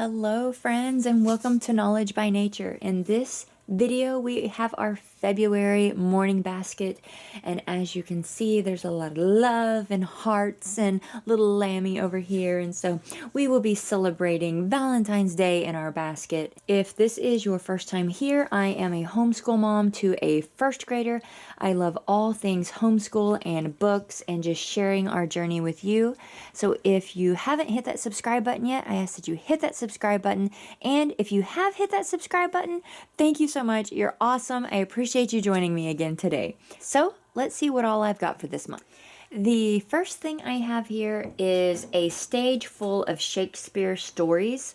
Hello friends and welcome to Knowledge by Nature. In this video we have our February morning basket, and as you can see there's a lot of love and hearts and little Lammy over here, and so we will be celebrating Valentine's Day in our basket. If this is your first time here, I am a homeschool mom to a first grader. I love all things homeschool and books and just sharing our journey with you. So if you haven't hit that subscribe button yet, I ask that you hit that subscribe button, and if you have hit that subscribe button, thank you so much. You're awesome. I appreciate you joining me again today. So let's see what all I've got for this month. The first thing I have here is a stage full of Shakespeare stories,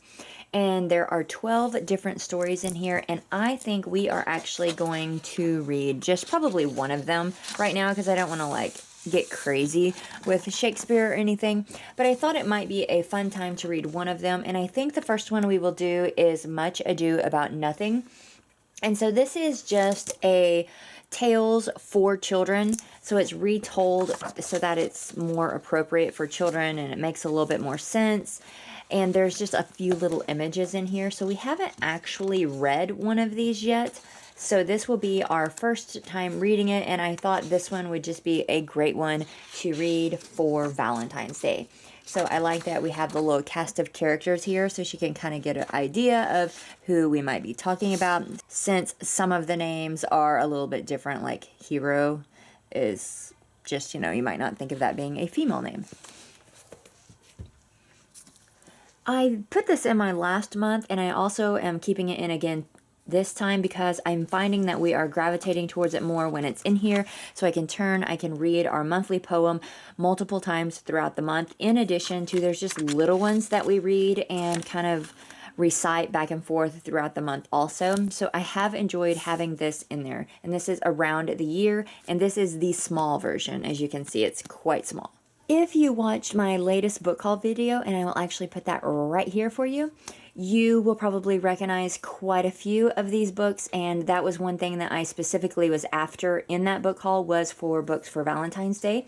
and there are 12 different stories in here, and I think we are actually going to read just probably one of them right now because I don't want to get crazy with Shakespeare or anything, but I thought it might be a fun time to read one of them, and I think the first one we will do is Much Ado About Nothing. And so this is just a tales for children, so it's retold so that it's more appropriate for children and it makes a little bit more sense. And there's just a few little images in here, so we haven't actually read one of these yet. So this will be our first time reading it, and I thought this one would just be a great one to read for Valentine's Day. So I like that we have the little cast of characters here so she can kind of get an idea of who we might be talking about, since some of the names are a little bit different, like Hero is just, you might not think of that being a female name. I put this in my last month, and I also am keeping it in again this time because I'm finding that we are gravitating towards it more when it's in here, so I can read our monthly poem multiple times throughout the month, in addition to there's just little ones that we read and kind of recite back and forth throughout the month also. So I have enjoyed having this in there, and this is around the year, and this is the small version. As you can see, it's quite small. If you watched my latest book haul video, and I will actually put that right here for you, you will probably recognize quite a few of these books, and that was one thing that I specifically was after in that book haul, was for books for Valentine's Day.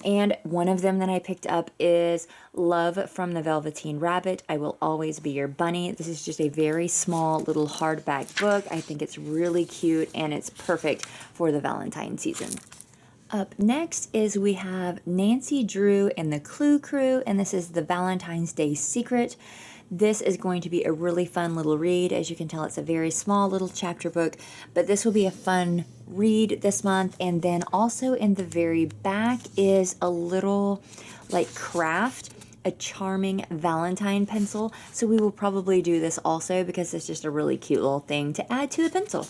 And one of them that I picked up is Love from the Velveteen Rabbit, I Will Always Be Your Bunny. This is just a very small little hardback book. I think it's really cute, and it's perfect for the Valentine season. Up next is we have Nancy Drew and the Clue Crew, and this is the Valentine's Day Secret. This is going to be a really fun little read. As you can tell, it's a very small little chapter book, but this will be a fun read this month. And then also in the very back is a little craft, a charming Valentine pencil. So we will probably do this also because it's just a really cute little thing to add to the pencil.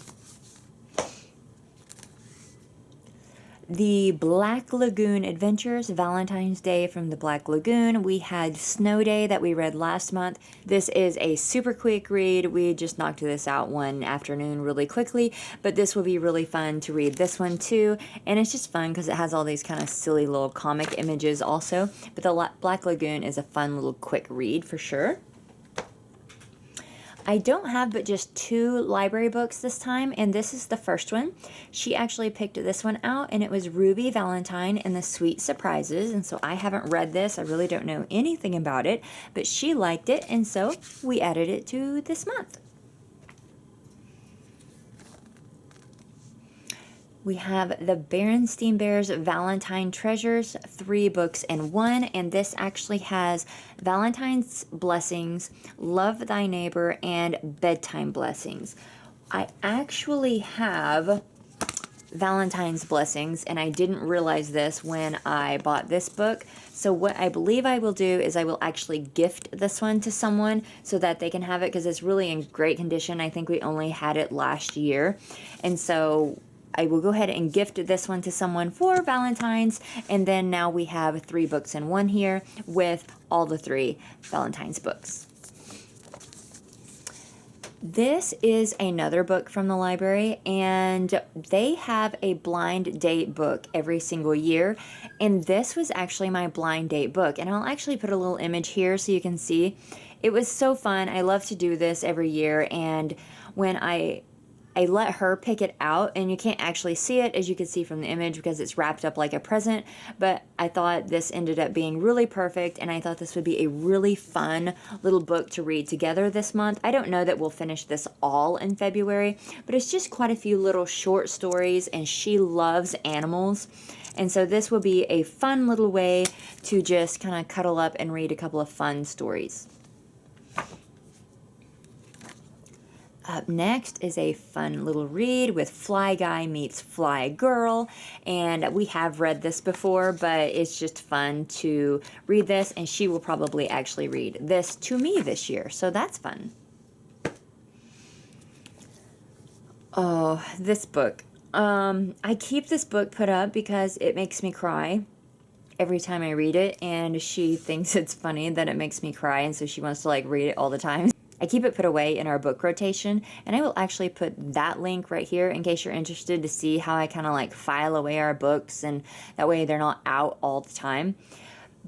The Black Lagoon Adventures, Valentine's Day from the Black Lagoon. We had Snow Day that we read last month. This is a super quick read. We just knocked this out one afternoon really quickly, but this will be really fun to read this one too. And it's just fun because it has all these kind of silly little comic images also. But the Black Lagoon is a fun little quick read for sure. I don't have but just 2 library books this time, and this is the first one. She actually picked this one out, and it was Ruby Valentine and the Sweet Surprises, and so I haven't read this. I really don't know anything about it, but she liked it, and so we added it to this month. We have the Berenstain Bears Valentine Treasures, 3 books in 1, and this actually has Valentine's Blessings, Love Thy Neighbor, and Bedtime Blessings. I actually have Valentine's Blessings, and I didn't realize this when I bought this book. So what I believe I will do is I will actually gift this one to someone so that they can have it, because it's really in great condition. I think we only had it last year, and so I will go ahead and gift this one to someone for Valentine's, and then now we have 3 books in 1 here with all the 3 Valentine's books. This is another book from the library, and they have a blind date book every single year, and this was actually my blind date book, and I'll actually put a little image here so you can see. It was so fun. I love to do this every year, and when I I let her pick it out, and you can't actually see it, as you can see from the image, because it's wrapped up like a present, but I thought this ended up being really perfect, and I thought this would be a really fun little book to read together this month. I don't know that we'll finish this all in February, but it's just quite a few little short stories, and she loves animals, and so this will be a fun little way to just kind of cuddle up and read a couple of fun stories. Up next is a fun little read with Fly Guy Meets Fly Girl, and we have read this before, but it's just fun to read this, and she will probably actually read this to me this year, so that's fun. Oh, this book. I keep this book put up because it makes me cry every time I read it, and she thinks it's funny that it makes me cry, and so she wants to like read it all the time. I keep it put away in our book rotation, and I will actually put that link right here in case you're interested to see how I kind of like file away our books, and that way they're not out all the time.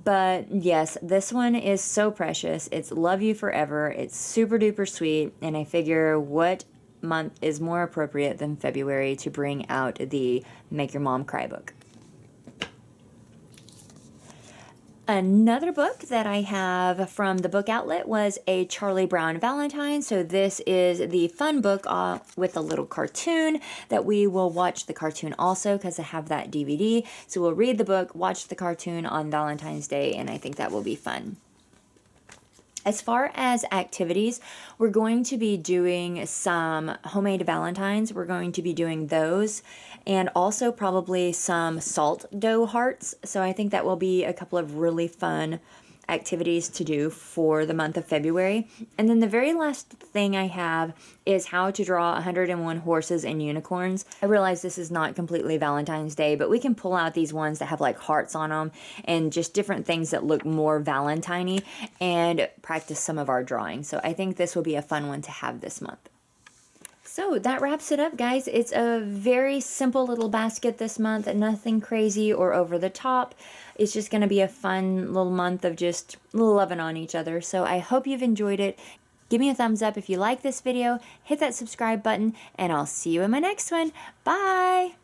But yes, this one is so precious. It's Love You Forever. It's super duper sweet, and I figure what month is more appropriate than February to bring out the Make Your Mom Cry book. Another book that I have from the book outlet was a Charlie Brown Valentine. So this is the fun book with a little cartoon that we will watch the cartoon also, because I have that DVD. So we'll read the book, watch the cartoon on Valentine's Day, and I think that will be fun. As far as activities, we're going to be doing some homemade Valentines. We're going to be doing those, and also probably some salt dough hearts. So I think that will be a couple of really fun activities to do for the month of February. And then the very last thing I have is how to draw 101 horses and unicorns. I realize this is not completely Valentine's Day, but we can pull out these ones that have like hearts on them and just different things that look more Valentine-y and practice some of our drawing. So I think this will be a fun one to have this month. So that wraps it up, guys. It's a very simple little basket this month, nothing crazy or over the top. It's just going to be a fun little month of just loving on each other. So I hope you've enjoyed it. Give me a thumbs up if you like this video, hit that subscribe button, and I'll see you in my next one. Bye!